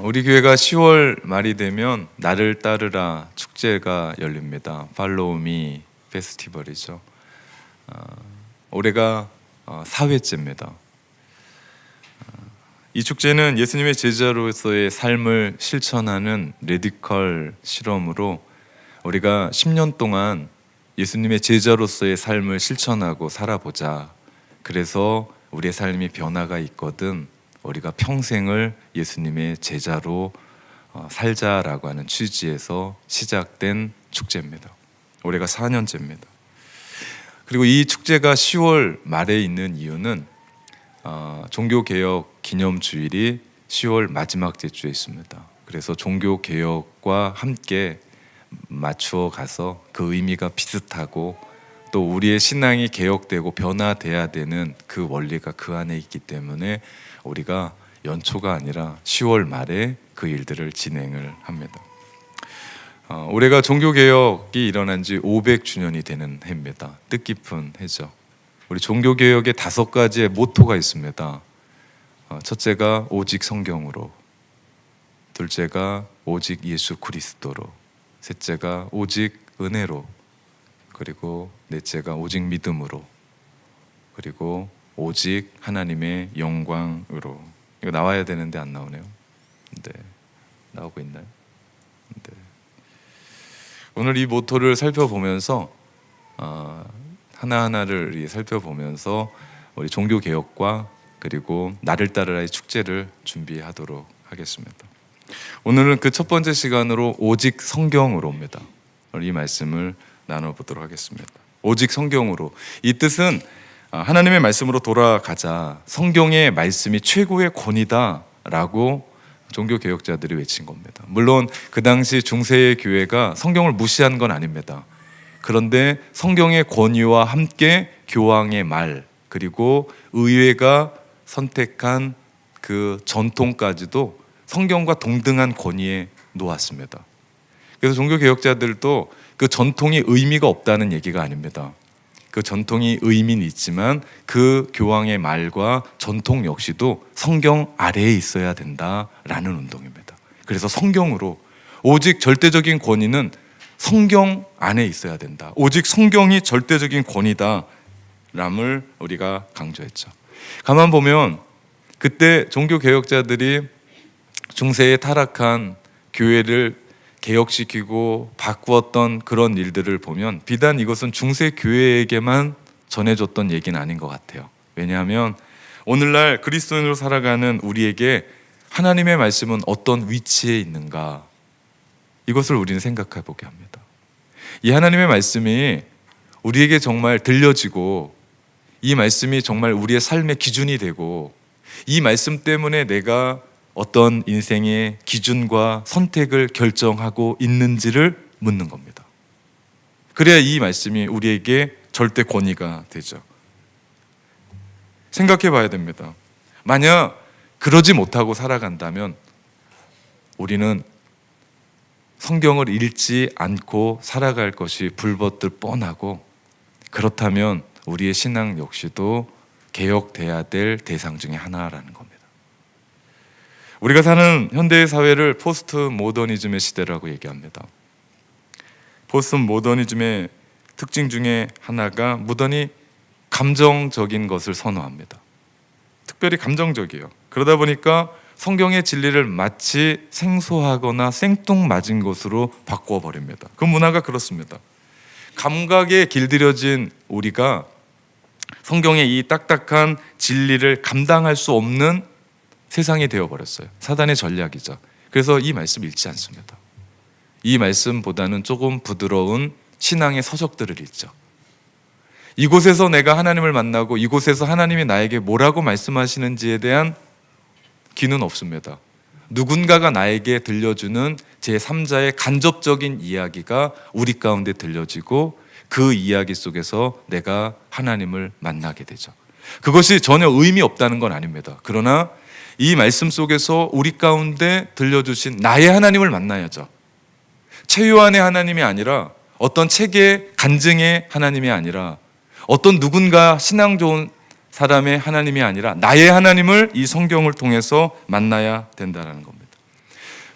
우리 교회가 10월 말이 되면 나를 따르라 축제가 열립니다. Follow Me 페스티벌이죠. 올해가 4회째입니다. 이 축제는 예수님의 제자로서의 삶을 실천하는 레디컬 실험으로 우리가 10년 동안 예수님의 제자로서의 삶을 실천하고 살아보자. 그래서 우리의 삶이 변화가 있거든 우리가 평생을 예수님의 제자로 살자라고 하는 취지에서 시작된 축제입니다. 올해가 4년째입니다. 그리고 이 축제가 10월 말에 있는 이유는 종교개혁 기념주일이 10월 마지막 주에 있습니다. 그래서 종교개혁과 함께 맞추어 가서 그 의미가 비슷하고 또 우리의 신앙이 개혁되고 변화돼야 되는 그 원리가 그 안에 있기 때문에 우리가 연초가 아니라 10월 말에 그 일들을 진행을 합니다. 올해가 종교개혁이 일어난 지 500주년이 되는 해입니다. 뜻깊은 해죠. 우리 종교개혁에 5가지의 모토가 있습니다. 첫째가 오직 성경으로, 둘째가 오직 예수 그리스도로, 셋째가 오직 은혜로, 그리고 넷째가 오직 믿음으로, 그리고 오직 하나님의 영광으로. 이거 나와야 되는데 안 나오네요. 네, 나오고 있나요? 네. 오늘 이 모토를 살펴보면서 하나하나를 살펴보면서 우리 종교개혁과 그리고 나를 따르라의 축제를 준비하도록 하겠습니다. 오늘은 그 첫 번째 시간으로 오직 성경으로입니다. 이 말씀을 나눠보도록 하겠습니다. 오직 성경으로. 이 뜻은 하나님의 말씀으로 돌아가자. 성경의 말씀이 최고의 권위다라고 종교개혁자들이 외친 겁니다. 물론 그 당시 중세의 교회가 성경을 무시한 건 아닙니다. 그런데 성경의 권위와 함께 교황의 말 그리고 의회가 선택한 그 전통까지도 성경과 동등한 권위에 놓았습니다. 그래서 종교개혁자들도 그 전통이 의미가 없다는 얘기가 아닙니다. 그 전통이 의미는 있지만 그 교황의 말과 전통 역시도 성경 아래에 있어야 된다라는 운동입니다. 그래서 성경으로 오직 절대적인 권위는 성경 안에 있어야 된다. 오직 성경이 절대적인 권위다람을 우리가 강조했죠. 가만 보면 그때 종교개혁자들이 중세에 타락한 교회를 개혁시키고 바꾸었던 그런 일들을 보면 비단 이것은 중세 교회에게만 전해줬던 얘기는 아닌 것 같아요. 왜냐하면 오늘날 그리스도인으로 살아가는 우리에게 하나님의 말씀은 어떤 위치에 있는가, 이것을 우리는 생각해 보게 합니다. 이 하나님의 말씀이 우리에게 정말 들려지고 이 말씀이 정말 우리의 삶의 기준이 되고 이 말씀 때문에 내가 어떤 인생의 기준과 선택을 결정하고 있는지를 묻는 겁니다. 그래야 이 말씀이 우리에게 절대 권위가 되죠. 생각해 봐야 됩니다. 만약 그러지 못하고 살아간다면 우리는 성경을 읽지 않고 살아갈 것이 불버들 뻔하고, 그렇다면 우리의 신앙 역시도 개혁돼야 될 대상 중에 하나라는 겁니다. 우리가 사는 현대의 사회를 포스트 모더니즘의 시대라고 얘기합니다. 포스트 모더니즘의 특징 중에 하나가 무던히 감정적인 것을 선호합니다. 특별히 감정적이에요. 그러다 보니까 성경의 진리를 마치 생소하거나 생뚱맞은 것으로 바꿔버립니다. 그 문화가 그렇습니다. 감각에 길들여진 우리가 성경의 이 딱딱한 진리를 감당할 수 없는 세상이 되어버렸어요. 사단의 전략이죠. 그래서 이 말씀 읽지 않습니다. 이 말씀보다는 조금 부드러운 신앙의 서적들을 읽죠. 이곳에서 내가 하나님을 만나고 이곳에서 하나님이 나에게 뭐라고 말씀하시는지에 대한 귀는 없습니다. 누군가가 나에게 들려주는 제3자의 간접적인 이야기가 우리 가운데 들려지고 그 이야기 속에서 내가 하나님을 만나게 되죠. 그것이 전혀 의미 없다는 건 아닙니다. 그러나 이 말씀 속에서 우리 가운데 들려주신 나의 하나님을 만나야죠. 체유한의 하나님이 아니라 어떤 책의 간증의 하나님이 아니라 어떤 누군가 신앙 좋은 사람의 하나님이 아니라 나의 하나님을 이 성경을 통해서 만나야 된다는 겁니다.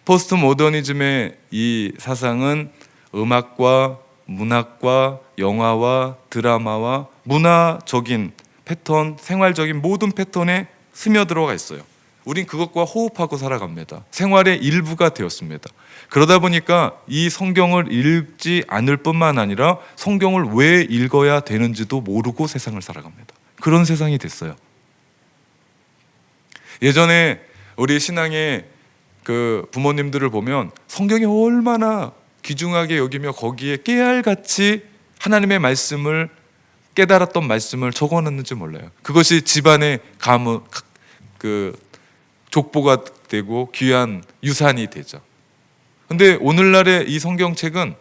포스트 모더니즘의 이 사상은 음악과 문학과 영화와 드라마와 문화적인 패턴, 생활적인 모든 패턴에 스며들어가 있어요. 우린 그것과 호흡하고 살아갑니다. 생활의 일부가 되었습니다. 그러다 보니까 이 성경을 읽지 않을 뿐만 아니라 성경을 왜 읽어야 되는지도 모르고 세상을 살아갑니다. 그런 세상이 됐어요. 예전에 우리 신앙의 그 부모님들을 보면 성경이 얼마나 귀중하게 여기며 거기에 깨알같이 하나님의 말씀을 깨달았던 말씀을 적어놨는지 몰라요. 그것이 집안의 가문, 그 족보가 되고 귀한 유산이 되죠. 근데 오늘날의 이 성경책은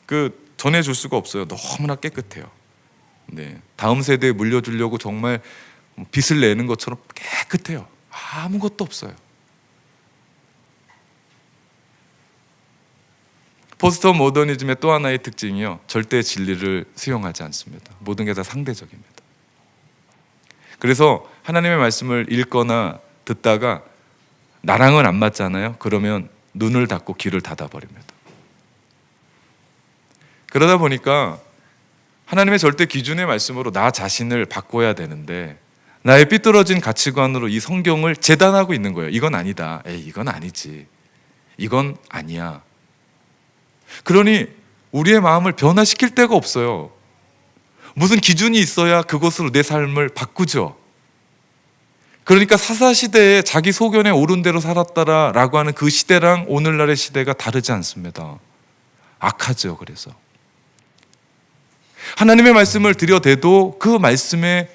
그 전해줄 수가 없어요. 너무나 깨끗해요. 네, 다음 세대에 물려주려고 정말 빚을 내는 것처럼 깨끗해요. 아무것도 없어요. 포스트 모더니즘의 또 하나의 특징이요, 절대 진리를 수용하지 않습니다. 모든 게 다 상대적입니다. 그래서 하나님의 말씀을 읽거나 듣다가 나랑은 안 맞잖아요. 그러면 눈을 닫고 귀를 닫아버립니다. 그러다 보니까 하나님의 절대 기준의 말씀으로 나 자신을 바꿔야 되는데 나의 삐뚤어진 가치관으로 이 성경을 재단하고 있는 거예요. 이건 아니다. 에이, 이건 아니지. 이건 아니야. 그러니 우리의 마음을 변화시킬 데가 없어요. 무슨 기준이 있어야 그것으로 내 삶을 바꾸죠. 그러니까 사사시대에 자기 소견에 옳은 대로 살았다라고 하는 그 시대랑 오늘날의 시대가 다르지 않습니다. 악하죠. 그래서 하나님의 말씀을 들여대도 그 말씀의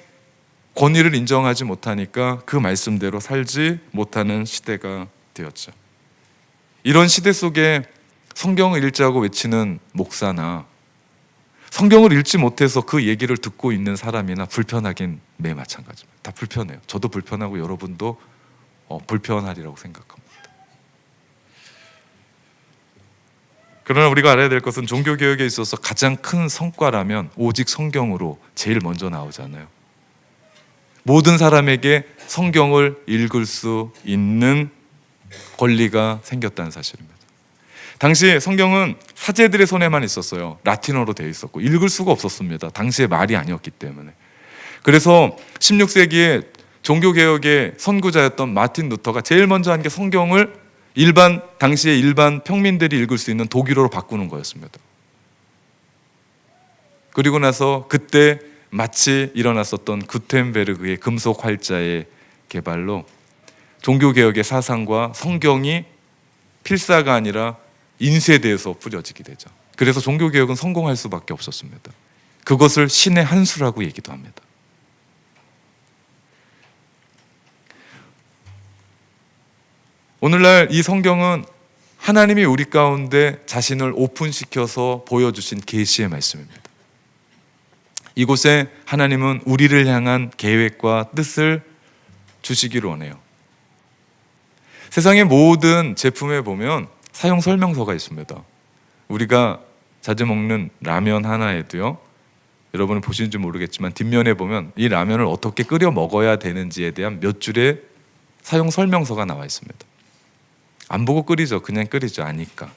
권위를 인정하지 못하니까 그 말씀대로 살지 못하는 시대가 되었죠. 이런 시대 속에 성경을 읽자고 외치는 목사나 성경을 읽지 못해서 그 얘기를 듣고 있는 사람이나 불편하긴 매 마찬가지입니다. 다 불편해요. 저도 불편하고 여러분도 불편하리라고 생각합니다. 그러나 우리가 알아야 될 것은 종교개혁에 있어서 가장 큰 성과라면 오직 성경으로 제일 먼저 나오잖아요. 모든 사람에게 성경을 읽을 수 있는 권리가 생겼다는 사실입니다. 당시 성경은 사제들의 손에만 있었어요. 라틴어로 되어 있었고 읽을 수가 없었습니다. 당시의 말이 아니었기 때문에. 그래서 16세기에 종교개혁의 선구자였던 마틴 루터가 제일 먼저 한 게 성경을 당시의 일반 평민들이 읽을 수 있는 독일어로 바꾸는 거였습니다. 그리고 나서 그때 마치 일어났었던 구텐베르그의 금속 활자의 개발로 종교개혁의 사상과 성경이 필사가 아니라 인쇄돼서 뿌려지게 되죠. 그래서 종교개혁은 성공할 수밖에 없었습니다. 그것을 신의 한 수라고 얘기도 합니다. 오늘날 이 성경은 하나님이 우리 가운데 자신을 오픈시켜서 보여주신 계시의 말씀입니다. 이곳에 하나님은 우리를 향한 계획과 뜻을 주시기를 원해요. 세상의 모든 제품에 보면 사용 설명서가 있습니다. 우리가 자주 먹는 라면 하나에도요, 여러분은 보시는지 모르겠지만 뒷면에 보면 이 라면을 어떻게 끓여 먹어야 되는지에 대한 몇 줄의 사용 설명서가 나와 있습니다. 안 보고 끓이죠. 그냥 끓이죠. 아니까.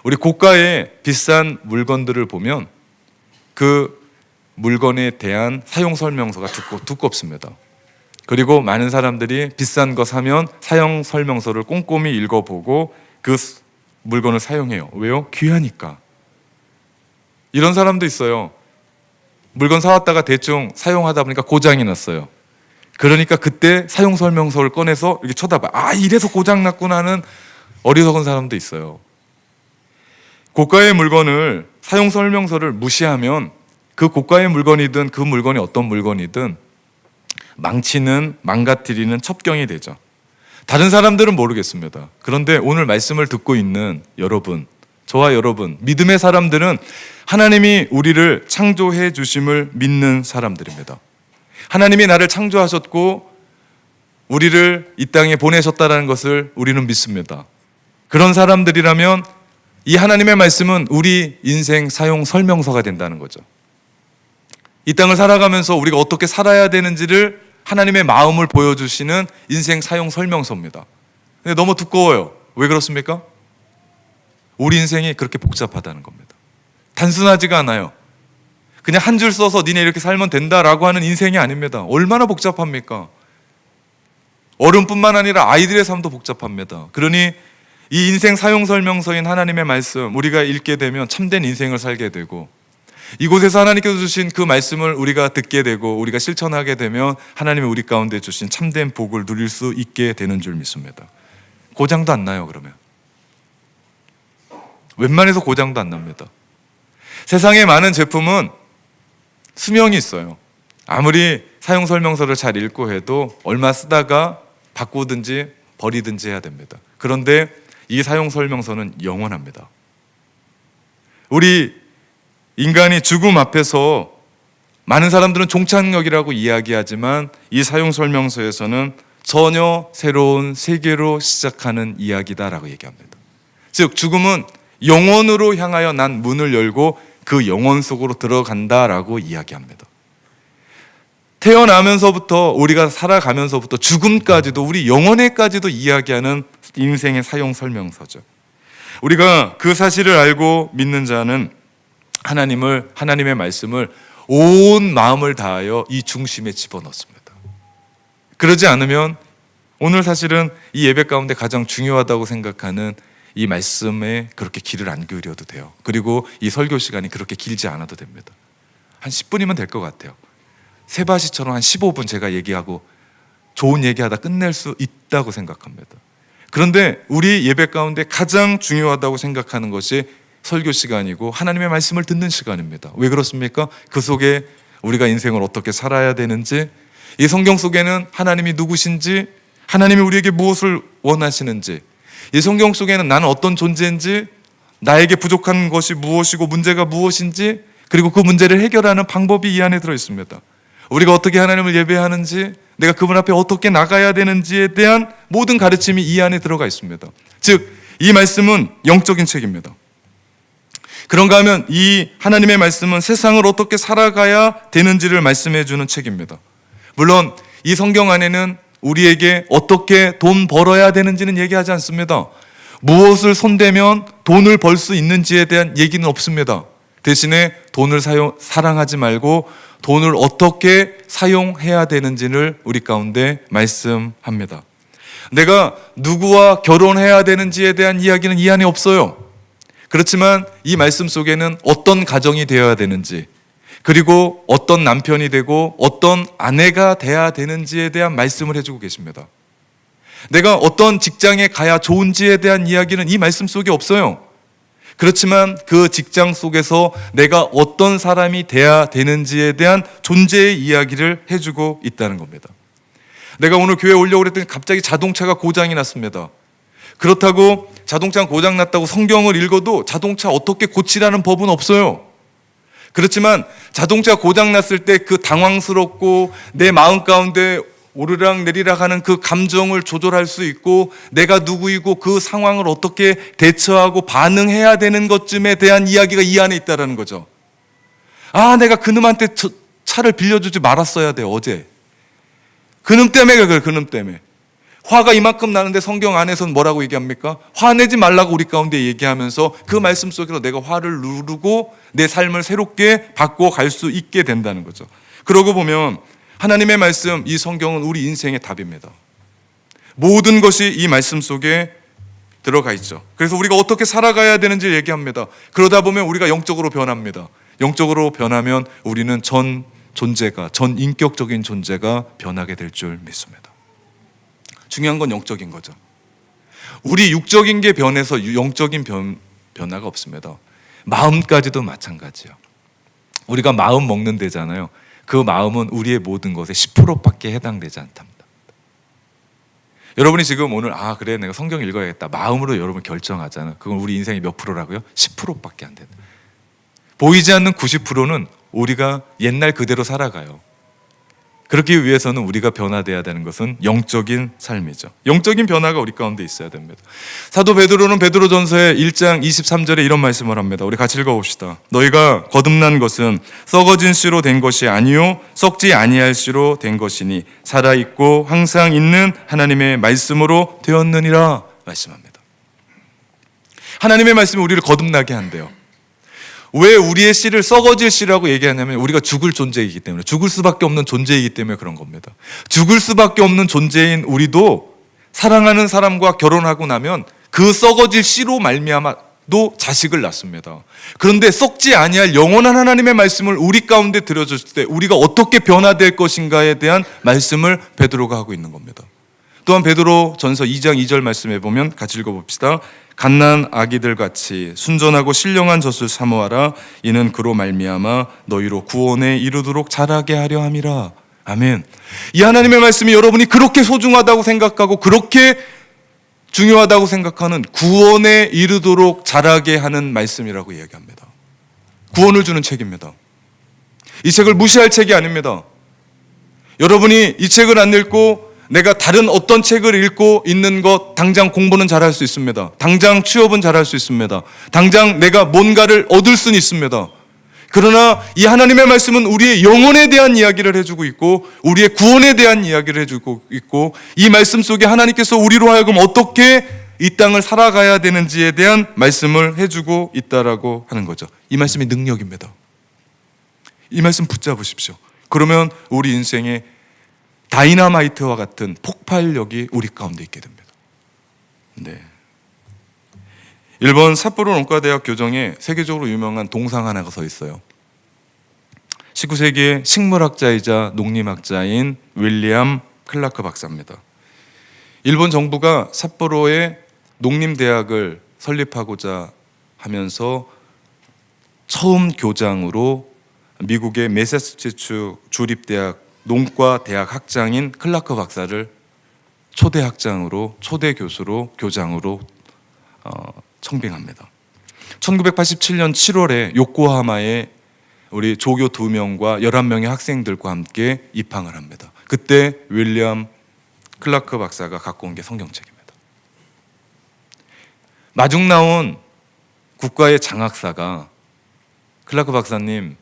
우리 고가의 비싼 물건들을 보면 그 물건에 대한 사용 설명서가 두껍습니다. 그리고 많은 사람들이 비싼 거 사면 사용 설명서를 꼼꼼히 읽어보고 그 물건을 사용해요. 왜요? 귀하니까. 이런 사람도 있어요. 물건 사왔다가 대충 사용하다 보니까 고장이 났어요. 그러니까 그때 사용 설명서를 꺼내서 이렇게 쳐다봐. 아, 이래서 고장 났구나 하는 어리석은 사람도 있어요. 고가의 물건을 사용 설명서를 무시하면 그 고가의 물건이든 그 물건이 어떤 물건이든 망가뜨리는 첩경이 되죠. 다른 사람들은 모르겠습니다. 그런데 오늘 말씀을 듣고 있는 여러분, 저와 여러분, 믿음의 사람들은 하나님이 우리를 창조해 주심을 믿는 사람들입니다. 하나님이 나를 창조하셨고 우리를 이 땅에 보내셨다는 것을 우리는 믿습니다. 그런 사람들이라면 이 하나님의 말씀은 우리 인생 사용 설명서가 된다는 거죠. 이 땅을 살아가면서 우리가 어떻게 살아야 되는지를 하나님의 마음을 보여주시는 인생 사용 설명서입니다. 근데 너무 두꺼워요. 왜 그렇습니까? 우리 인생이 그렇게 복잡하다는 겁니다. 단순하지가 않아요. 그냥 한 줄 써서 니네 이렇게 살면 된다라고 하는 인생이 아닙니다. 얼마나 복잡합니까? 어른뿐만 아니라 아이들의 삶도 복잡합니다. 그러니 이 인생 사용 설명서인 하나님의 말씀 우리가 읽게 되면 참된 인생을 살게 되고, 이곳에서 하나님께서 주신 그 말씀을 우리가 듣게 되고 우리가 실천하게 되면 하나님이 우리 가운데 주신 참된 복을 누릴 수 있게 되는 줄 믿습니다. 고장도 안 나요. 그러면 웬만해서 고장도 안 납니다. 세상에 많은 제품은 수명이 있어요. 아무리 사용 설명서를 잘 읽고 해도 얼마 쓰다가 바꾸든지 버리든지 해야 됩니다. 그런데 이 사용 설명서는 영원합니다. 우리 인간이 죽음 앞에서 많은 사람들은 종착역이라고 이야기하지만 이 사용 설명서에서는 전혀 새로운 세계로 시작하는 이야기다라고 얘기합니다. 즉 죽음은 영원으로 향하여 난 문을 열고 그 영원 속으로 들어간다라고 이야기합니다. 태어나면서부터 우리가 살아가면서부터 죽음까지도 우리 영원에까지도 이야기하는 인생의 사용 설명서죠. 우리가 그 사실을 알고 믿는 자는 하나님의 말씀을 온 마음을 다하여 이 중심에 집어넣습니다. 그러지 않으면 오늘 사실은 이 예배 가운데 가장 중요하다고 생각하는 이 말씀에 그렇게 귀를 안 기울여도 돼요. 그리고 이 설교 시간이 그렇게 길지 않아도 됩니다. 한 10분이면 될 것 같아요. 세바시처럼 한 15분 제가 얘기하고 좋은 얘기하다 끝낼 수 있다고 생각합니다. 그런데 우리 예배 가운데 가장 중요하다고 생각하는 것이 설교 시간이고 하나님의 말씀을 듣는 시간입니다. 왜 그렇습니까? 그 속에 우리가 인생을 어떻게 살아야 되는지, 이 성경 속에는 하나님이 누구신지, 하나님이 우리에게 무엇을 원하시는지, 이 성경 속에는 나는 어떤 존재인지, 나에게 부족한 것이 무엇이고 문제가 무엇인지, 그리고 그 문제를 해결하는 방법이 이 안에 들어 있습니다. 우리가 어떻게 하나님을 예배하는지, 내가 그분 앞에 어떻게 나가야 되는지에 대한 모든 가르침이 이 안에 들어가 있습니다. 즉, 이 말씀은 영적인 책입니다. 그런가 하면 이 하나님의 말씀은 세상을 어떻게 살아가야 되는지를 말씀해 주는 책입니다. 물론 이 성경 안에는 우리에게 어떻게 돈 벌어야 되는지는 얘기하지 않습니다. 무엇을 손대면 돈을 벌 수 있는지에 대한 얘기는 없습니다. 대신에 돈을 사랑하지 말고 돈을 어떻게 사용해야 되는지를 우리 가운데 말씀합니다. 내가 누구와 결혼해야 되는지에 대한 이야기는 이 안에 없어요. 그렇지만 이 말씀 속에는 어떤 가정이 되어야 되는지, 그리고 어떤 남편이 되고 어떤 아내가 돼야 되는지에 대한 말씀을 해주고 계십니다. 내가 어떤 직장에 가야 좋은지에 대한 이야기는 이 말씀 속에 없어요. 그렇지만 그 직장 속에서 내가 어떤 사람이 돼야 되는지에 대한 존재의 이야기를 해주고 있다는 겁니다. 내가 오늘 교회에 오려고 그랬더니 갑자기 자동차가 고장이 났습니다. 그렇다고 자동차가 고장 났다고 성경을 읽어도 자동차 어떻게 고치라는 법은 없어요. 그렇지만 자동차 고장 났을 때 그 당황스럽고 내 마음 가운데 오르락 내리락 하는 그 감정을 조절할 수 있고, 내가 누구이고 그 상황을 어떻게 대처하고 반응해야 되는 것쯤에 대한 이야기가 이 안에 있다는 거죠. 아, 내가 그놈한테 차를 빌려주지 말았어야 돼, 어제. 그놈 때문에 그래, 그놈 때문에. 화가 이만큼 나는데 성경 안에서는 뭐라고 얘기합니까? 화내지 말라고 우리 가운데 얘기하면서 그 말씀 속에서 내가 화를 누르고 내 삶을 새롭게 바꿔갈 수 있게 된다는 거죠. 그러고 보면 하나님의 말씀, 이 성경은 우리 인생의 답입니다. 모든 것이 이 말씀 속에 들어가 있죠. 그래서 우리가 어떻게 살아가야 되는지 얘기합니다. 그러다 보면 우리가 영적으로 변합니다. 영적으로 변하면 우리는 전 인격적인 존재가 변하게 될 줄 믿습니다. 중요한 건 영적인 거죠. 우리 육적인 게 변해서 영적인 변화가 없습니다. 마음까지도 마찬가지예요. 우리가 마음 먹는 데잖아요. 그 마음은 우리의 모든 것의 10%밖에 해당되지 않답니다. 여러분이 지금 오늘 그래 내가 성경 읽어야겠다 마음으로 여러분 결정하잖아요. 그건 우리 인생의 몇 프로라고요? 10%밖에 안 된다. 보이지 않는 90%는 우리가 옛날 그대로 살아가요. 그렇기 위해서는 우리가 변화돼야 되는 것은 영적인 삶이죠. 영적인 변화가 우리 가운데 있어야 됩니다. 사도 베드로는 베드로전서의 1장 23절에 이런 말씀을 합니다. 우리 같이 읽어봅시다. 너희가 거듭난 것은 썩어진 씨로 된 것이 아니요 썩지 아니할 씨로 된 것이니 살아있고 항상 있는 하나님의 말씀으로 되었느니라 말씀합니다. 하나님의 말씀이 우리를 거듭나게 한대요. 왜 우리의 씨를 썩어질 씨라고 얘기하냐면 우리가 죽을 존재이기 때문에, 죽을 수밖에 없는 존재이기 때문에 그런 겁니다. 죽을 수밖에 없는 존재인 우리도 사랑하는 사람과 결혼하고 나면 그 썩어질 씨로 말미암아도 자식을 낳습니다. 그런데 썩지 아니할 영원한 하나님의 말씀을 우리 가운데 들여줬을 때 우리가 어떻게 변화될 것인가에 대한 말씀을 베드로가 하고 있는 겁니다. 또한 베드로 전서 2장 2절 말씀해 보면 같이 읽어봅시다. 갓난 아기들 같이 순전하고 신령한 젖을 사모하라. 이는 그로 말미암아 너희로 구원에 이르도록 자라게 하려 함이라. 아멘. 이 하나님의 말씀이 여러분이 그렇게 소중하다고 생각하고 그렇게 중요하다고 생각하는 구원에 이르도록 자라게 하는 말씀이라고 이야기합니다. 구원을 주는 책입니다. 이 책을 무시할 책이 아닙니다. 여러분이 이 책을 안 읽고 내가 다른 어떤 책을 읽고 있는 것, 당장 공부는 잘할 수 있습니다. 당장 취업은 잘할 수 있습니다. 당장 내가 뭔가를 얻을 수는 있습니다. 그러나 이 하나님의 말씀은 우리의 영혼에 대한 이야기를 해주고 있고 우리의 구원에 대한 이야기를 해주고 있고 이 말씀 속에 하나님께서 우리로 하여금 어떻게 이 땅을 살아가야 되는지에 대한 말씀을 해주고 있다라고 하는 거죠. 이 말씀이 능력입니다. 이 말씀 붙잡으십시오. 그러면 우리 인생에 다이너마이트와 같은 폭발력이 우리 가운데 있게 됩니다. 네. 일본 삿포로 농과대학 교정에 세계적으로 유명한 동상 하나가 서 있어요. 19세기의 식물학자이자 농림학자인 윌리엄 클라크 박사입니다. 일본 정부가 삿포로에 농림대학을 설립하고자 하면서 처음 교장으로 미국의 매사추세츠 주립대학 농과 대학 학장인 클라크 박사를 초대 학장으로, 초대 교수로, 교장으로 청빙합니다. 1987년 7월에 요코하마에 우리 조교 2명과 11명의 학생들과 함께 입항을 합니다. 그때 윌리엄 클라크 박사가 갖고 온 게 성경책입니다. 마중 나온 국가의 장학사가 클라크 박사님,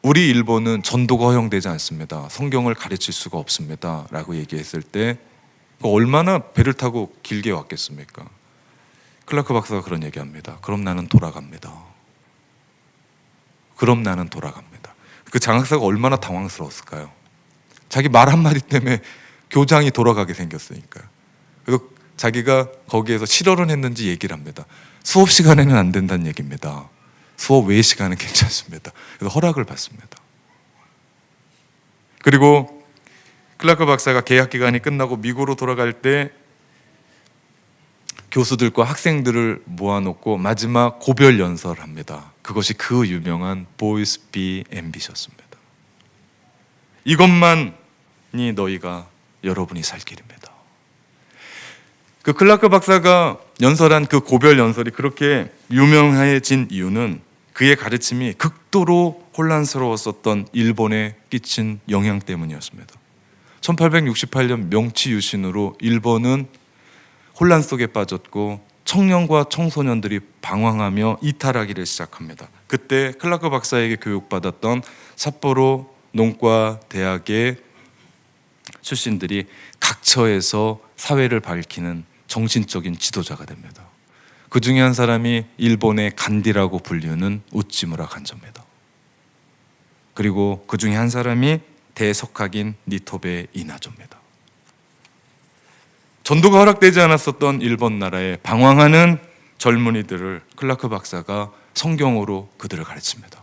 우리 일본은 전도가 허용되지 않습니다. 성경을 가르칠 수가 없습니다. 라고 얘기했을 때 얼마나 배를 타고 길게 왔겠습니까? 클라크 박사가 그런 얘기합니다. 그럼 나는 돌아갑니다. 그럼 나는 돌아갑니다. 그 장학사가 얼마나 당황스러웠을까요? 자기 말 한마디 때문에 교장이 돌아가게 생겼으니까요. 그래서 자기가 거기에서 실언을 했는지 얘기를 합니다. 수업 시간에는 안 된다는 얘기입니다. 수업 외의 시간은 괜찮습니다. 그래서 허락을 받습니다. 그리고 클라크 박사가 개학 기간이 끝나고 미국으로 돌아갈 때 교수들과 학생들을 모아놓고 마지막 고별 연설을 합니다. 그것이 그 유명한 Boys Be Ambitious입니다. 이것만이 너희가 여러분이 살 길입니다. 그 클라크 박사가 연설한 그 고별 연설이 그렇게 유명해진 이유는 그의 가르침이 극도로 혼란스러웠었던 일본에 끼친 영향 때문이었습니다. 1868년 명치 유신으로 일본은 혼란 속에 빠졌고 청년과 청소년들이 방황하며 이탈하기를 시작합니다. 그때 클라크 박사에게 교육받았던 삿포로 농과 대학의 출신들이 각처에서 사회를 밝히는 정신적인 지도자가 됩니다. 그 중에 한 사람이 일본의 간디라고 불리는 우찌무라 간조입니다. 그리고 그 중에 한 사람이 대석학인 니토베 이나조입니다. 전도가 허락되지 않았었던 일본 나라에 방황하는 젊은이들을 클라크 박사가 성경으로 그들을 가르칩니다.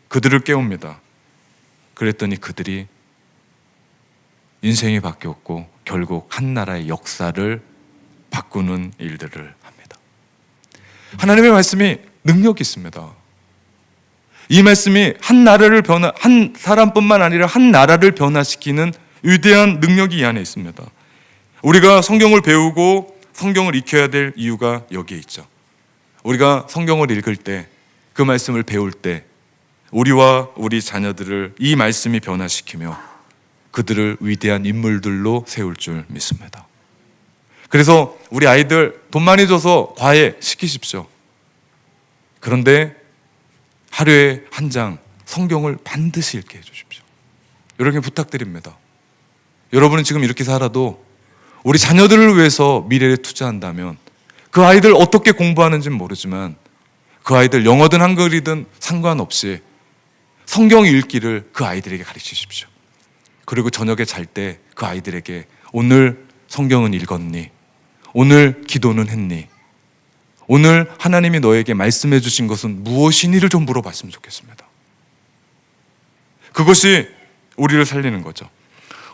그들을 깨웁니다. 그랬더니 그들이 인생이 바뀌었고 결국 한 나라의 역사를 바꾸는 일들을 합니다. 하나님의 말씀이 능력이 있습니다. 이 말씀이 한 사람뿐만 아니라 한 나라를 변화시키는 위대한 능력이 이 안에 있습니다. 우리가 성경을 배우고 성경을 익혀야 될 이유가 여기에 있죠. 우리가 성경을 읽을 때, 그 말씀을 배울 때 우리와 우리 자녀들을 이 말씀이 변화시키며 그들을 위대한 인물들로 세울 줄 믿습니다. 그래서 우리 아이들 돈 많이 줘서 과외 시키십시오. 그런데 하루에 한 장 성경을 반드시 읽게 해주십시오. 이렇게 부탁드립니다. 여러분은 지금 이렇게 살아도 우리 자녀들을 위해서 미래에 투자한다면 그 아이들 어떻게 공부하는지는 모르지만 그 아이들 영어든 한글이든 상관없이 성경 읽기를 그 아이들에게 가르치십시오. 그리고 저녁에 잘 때 그 아이들에게 오늘 성경은 읽었니? 오늘 기도는 했니? 오늘 하나님이 너에게 말씀해 주신 것은 무엇이니를 좀 물어봤으면 좋겠습니다. 그것이 우리를 살리는 거죠.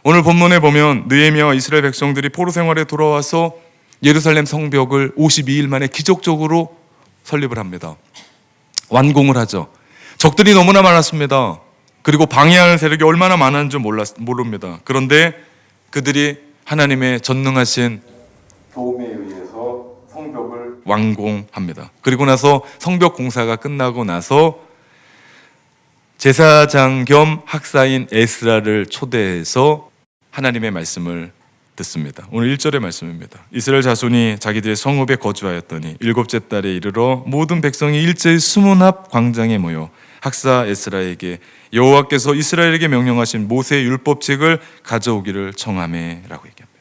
오늘 본문에 보면 느헤미야와 이스라엘 백성들이 포로 생활에 돌아와서 예루살렘 성벽을 52일 만에 기적적으로 설립을 합니다. 완공을 하죠. 적들이 너무나 많았습니다. 그리고 방해하는 세력이 얼마나 많았는지 모릅니다. 그런데 그들이 하나님의 전능하신 도움에 의해서 성벽을 완공합니다. 그리고 나서 성벽 공사가 끝나고 나서 제사장 겸 학사인 에스라를 초대해서 하나님의 말씀을 듣습니다. 오늘 1절의 말씀입니다. 이스라엘 자손이 자기들의 성읍에 거주하였더니 일곱째 달에 이르러 모든 백성이 일제히 수문 앞 광장에 모여 학사 에스라에게 여호와께서 이스라엘에게 명령하신 모세의 율법책을 가져오기를 청하매라고 얘기합니다.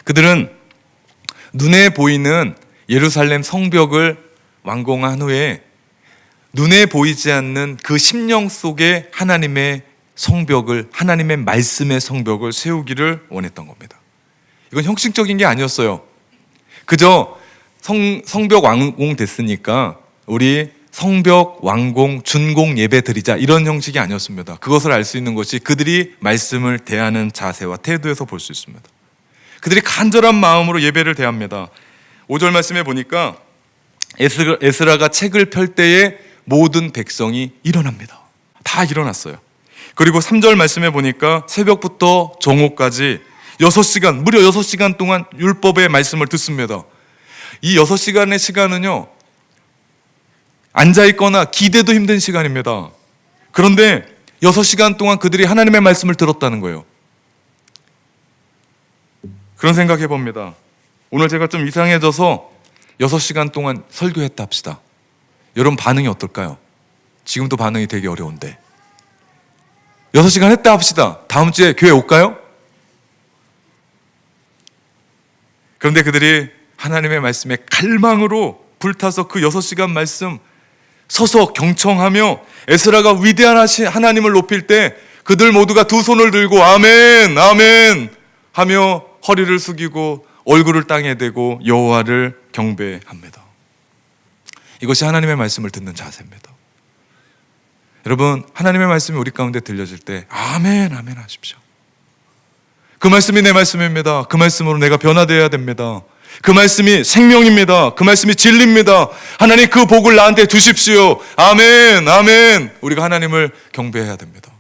그들은 눈에 보이는 예루살렘 성벽을 완공한 후에 눈에 보이지 않는 그 심령 속에 하나님의 성벽을, 하나님의 말씀의 성벽을 세우기를 원했던 겁니다. 이건 형식적인 게 아니었어요. 그저 성벽 완공됐으니까 우리 성벽 완공 준공 예배 드리자 이런 형식이 아니었습니다. 그것을 알 수 있는 것이 그들이 말씀을 대하는 자세와 태도에서 볼 수 있습니다. 그들이 간절한 마음으로 예배를 대합니다. 5절 말씀에 보니까 에스라가 책을 펼 때에 모든 백성이 일어납니다. 다 일어났어요. 그리고 3절 말씀에 보니까 새벽부터 정오까지 6시간, 무려 6시간 동안 율법의 말씀을 듣습니다. 이 6시간의 시간은요, 앉아있거나 기대도 힘든 시간입니다. 그런데 6시간 동안 그들이 하나님의 말씀을 들었다는 거예요. 그런 생각해 봅니다. 오늘 제가 좀 이상해져서 6시간 동안 설교했다 합시다. 여러분 반응이 어떨까요? 지금도 반응이 되게 어려운데 6시간 했다 합시다. 다음 주에 교회 올까요? 그런데 그들이 하나님의 말씀에 갈망으로 불타서 그 6시간 말씀 서서 경청하며 에스라가 위대한 하나님을 높일 때 그들 모두가 두 손을 들고 아멘 아멘 하며 허리를 숙이고 얼굴을 땅에 대고 여호와를 경배합니다. 이것이 하나님의 말씀을 듣는 자세입니다. 여러분, 하나님의 말씀이 우리 가운데 들려질 때 아멘 아멘 하십시오. 그 말씀이 내 말씀입니다. 그 말씀으로 내가 변화되어야 됩니다. 그 말씀이 생명입니다. 그 말씀이 진리입니다. 하나님 그 복을 나한테 주십시오. 아멘 아멘. 우리가 하나님을 경배해야 됩니다.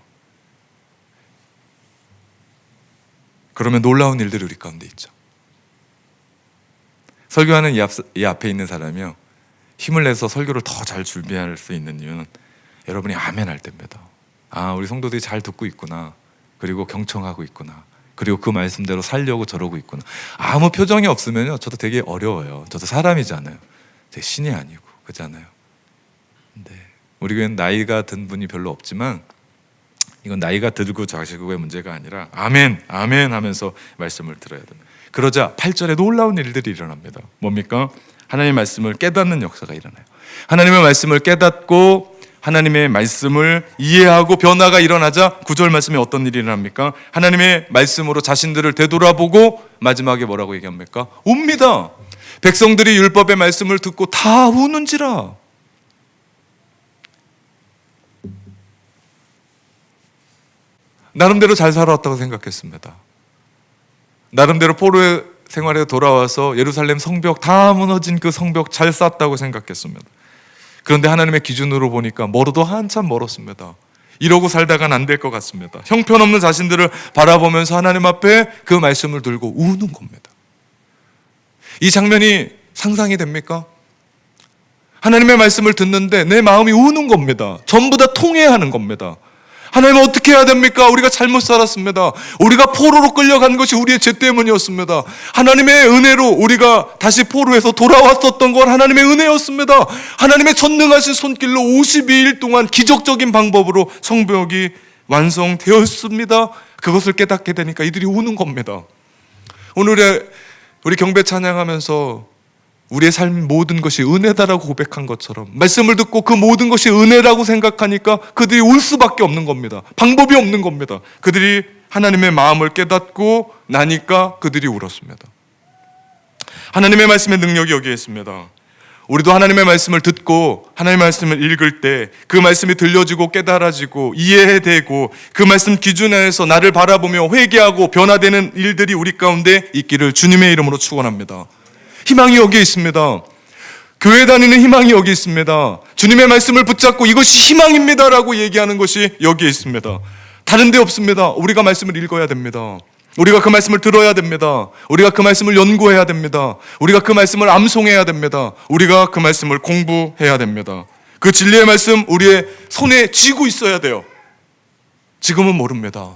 그러면 놀라운 일들이 우리 가운데 있죠. 설교하는 이 앞에 있는 사람이요, 힘을 내서 설교를 더 잘 준비할 수 있는 이유는 여러분이 아멘 할 때입니다. 아, 우리 성도들이 잘 듣고 있구나. 그리고 경청하고 있구나. 그리고 그 말씀대로 살려고 저러고 있구나. 아무 표정이 없으면요, 저도 되게 어려워요. 저도 사람이잖아요. 제 신이 아니고, 그렇잖아요. 네. 우리 교회는 나이가 든 분이 별로 없지만 이건 나이가 들고 자시고의 문제가 아니라 아멘, 아멘 하면서 말씀을 들어야 됩니다. 그러자 8절에 놀라운 일들이 일어납니다. 뭡니까? 하나님의 말씀을 깨닫는 역사가 일어나요. 하나님의 말씀을 깨닫고 하나님의 말씀을 이해하고 변화가 일어나자 9절 말씀에 어떤 일이 일어납니까? 하나님의 말씀으로 자신들을 되돌아보고 마지막에 뭐라고 얘기합니까? 웁니다. 백성들이 율법의 말씀을 듣고 다 우는지라. 나름대로 잘 살아왔다고 생각했습니다. 나름대로 포로의 생활에 돌아와서 예루살렘 성벽 다 무너진 그 성벽 잘 쌓았다고 생각했습니다. 그런데 하나님의 기준으로 보니까 멀어도 한참 멀었습니다. 이러고 살다간 안 될 것 같습니다. 형편없는 자신들을 바라보면서 하나님 앞에 그 말씀을 들고 우는 겁니다. 이 장면이 상상이 됩니까? 하나님의 말씀을 듣는데 내 마음이 우는 겁니다. 전부 다 통회하는 겁니다. 하나님 어떻게 해야 됩니까? 우리가 잘못 살았습니다. 우리가 포로로 끌려간 것이 우리의 죄 때문이었습니다. 하나님의 은혜로 우리가 다시 포로에서 돌아왔었던 건 하나님의 은혜였습니다. 하나님의 전능하신 손길로 52일 동안 기적적인 방법으로 성벽이 완성되었습니다. 그것을 깨닫게 되니까 이들이 우는 겁니다. 오늘의 우리 경배 찬양하면서 우리의 삶 모든 것이 은혜다라고 고백한 것처럼 말씀을 듣고 그 모든 것이 은혜라고 생각하니까 그들이 울 수밖에 없는 겁니다. 방법이 없는 겁니다. 그들이 하나님의 마음을 깨닫고 나니까 그들이 울었습니다. 하나님의 말씀의 능력이 여기에 있습니다. 우리도 하나님의 말씀을 듣고 하나님의 말씀을 읽을 때 그 말씀이 들려지고 깨달아지고 이해되고 그 말씀 기준에서 나를 바라보며 회개하고 변화되는 일들이 우리 가운데 있기를 주님의 이름으로 축원합니다. 희망이 여기에 있습니다. 교회 다니는 희망이 여기 있습니다. 주님의 말씀을 붙잡고 이것이 희망입니다라고 얘기하는 것이 여기에 있습니다. 다른 데 없습니다. 우리가 말씀을 읽어야 됩니다. 우리가 그 말씀을 들어야 됩니다. 우리가 그 말씀을 연구해야 됩니다. 우리가 그 말씀을 암송해야 됩니다. 우리가 그 말씀을 공부해야 됩니다. 그 진리의 말씀 우리의 손에 쥐고 있어야 돼요. 지금은 모릅니다.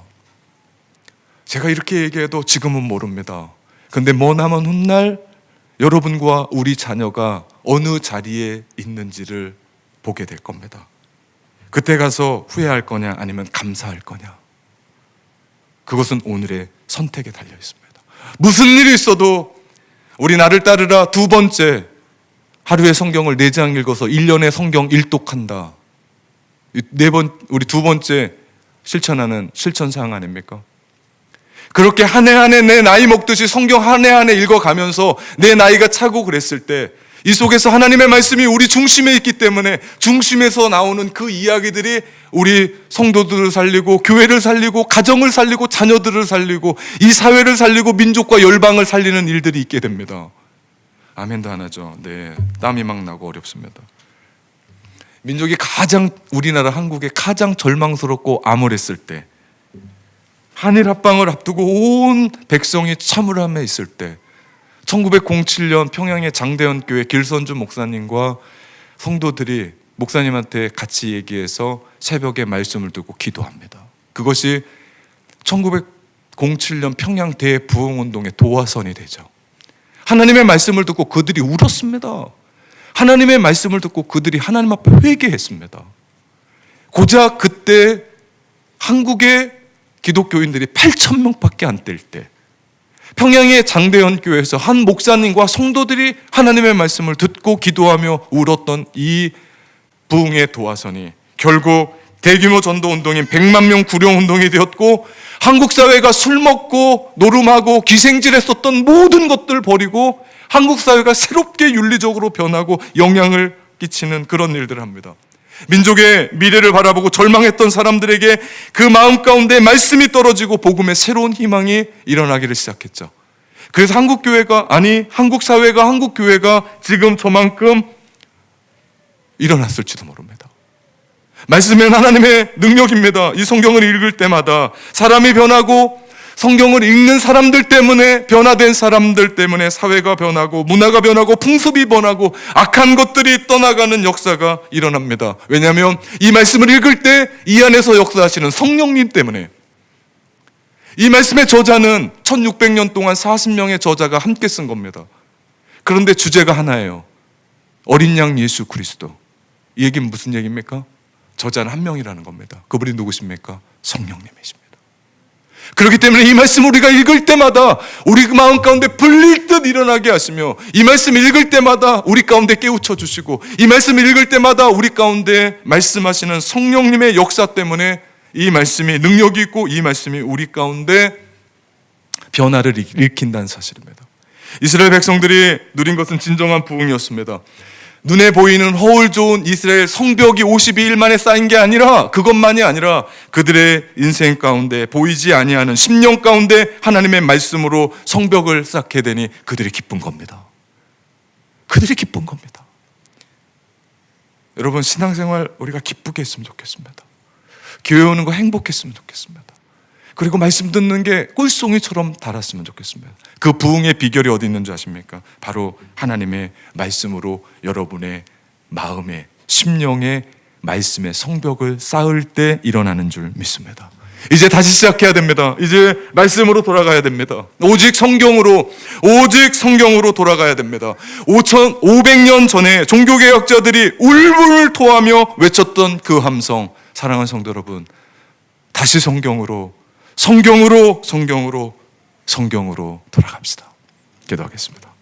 제가 이렇게 얘기해도 지금은 모릅니다. 근데 머나먼 훗날 여러분과 우리 자녀가 어느 자리에 있는지를 보게 될 겁니다. 그때 가서 후회할 거냐 아니면 감사할 거냐, 그것은 오늘의 선택에 달려 있습니다. 무슨 일이 있어도 우리 나를 따르라 두 번째, 하루에 성경을 4장 읽어서 1년에 성경 1독한다. 우리 두 번째 실천하는 실천사항 아닙니까? 그렇게 한 해 한 해 내 나이 먹듯이 성경 한 해 한 해 읽어가면서 내 나이가 차고 그랬을 때 이 속에서 하나님의 말씀이 우리 중심에 있기 때문에 중심에서 나오는 그 이야기들이 우리 성도들을 살리고 교회를 살리고 가정을 살리고 자녀들을 살리고 이 사회를 살리고 민족과 열방을 살리는 일들이 있게 됩니다. 아멘도 안 하죠. 네, 땀이 막 나고 어렵습니다. 민족이 가장, 우리나라 한국에 가장 절망스럽고 암울했을 때, 한일 합방을 앞두고 온 백성이 참울함에 있을 때 1907년 평양의 장대현 교회 길선주 목사님과 성도들이 목사님한테 같이 얘기해서 새벽에 말씀을 듣고 기도합니다. 그것이 1907년 평양 대부흥운동의 도화선이 되죠. 하나님의 말씀을 듣고 그들이 울었습니다. 하나님의 말씀을 듣고 그들이 하나님 앞에 회개했습니다. 고작 그때 한국의 기독교인들이 8,000명밖에 안 될 때 평양의 장대현 교회에서 한 목사님과 성도들이 하나님의 말씀을 듣고 기도하며 울었던 이 부흥의 도화선이 결국 대규모 전도운동인 100만 명 구령운동이 되었고, 한국 사회가 술 먹고 노름하고 기생질했었던 모든 것들 버리고 한국 사회가 새롭게 윤리적으로 변하고 영향을 끼치는 그런 일들을 합니다. 민족의 미래를 바라보고 절망했던 사람들에게 그 마음 가운데 말씀이 떨어지고 복음의 새로운 희망이 일어나기를 시작했죠. 그래서 한국 사회가 한국 교회가 지금 저만큼 일어났을지도 모릅니다. 말씀은 하나님의 능력입니다. 이 성경을 읽을 때마다 사람이 변하고 성경을 읽는 사람들 때문에, 변화된 사람들 때문에 사회가 변하고 문화가 변하고 풍습이 변하고 악한 것들이 떠나가는 역사가 일어납니다. 왜냐하면 이 말씀을 읽을 때 이 안에서 역사하시는 성령님 때문에. 이 말씀의 저자는 1600년 동안 40명의 저자가 함께 쓴 겁니다. 그런데 주제가 하나예요. 어린 양 예수 그리스도. 이 얘기는 무슨 얘기입니까? 저자는 한 명이라는 겁니다. 그분이 누구십니까? 성령님이십니다. 그렇기 때문에 이 말씀을 우리가 읽을 때마다 우리 마음 가운데 불릴 듯 일어나게 하시며, 이 말씀 읽을 때마다 우리 가운데 깨우쳐 주시고, 이 말씀 읽을 때마다 우리 가운데 말씀하시는 성령님의 역사 때문에 이 말씀이 능력이 있고 이 말씀이 우리 가운데 변화를 일으킨다는 사실입니다. 이스라엘 백성들이 누린 것은 진정한 부흥이었습니다. 눈에 보이는 허울 좋은 이스라엘 성벽이 52일 만에 쌓인 게 아니라, 그것만이 아니라 그들의 인생 가운데 보이지 아니하는 10년 가운데 하나님의 말씀으로 성벽을 쌓게 되니 그들이 기쁜 겁니다. 그들이 기쁜 겁니다. 여러분, 신앙생활 우리가 기쁘게 했으면 좋겠습니다. 교회 오는 거 행복했으면 좋겠습니다. 그리고 말씀 듣는 게 꿀송이처럼 달았으면 좋겠습니다. 그 부흥의 비결이 어디 있는 줄 아십니까? 바로 하나님의 말씀으로 여러분의 마음에, 심령의 말씀의 성벽을 쌓을 때 일어나는 줄 믿습니다. 이제 다시 시작해야 됩니다. 이제 말씀으로 돌아가야 됩니다. 오직 성경으로 돌아가야 됩니다. 500년 전에 종교개혁자들이 울분을 토하며 외쳤던 그 함성, 사랑하는 성도 여러분, 다시 성경으로 돌아갑시다. 기도하겠습니다.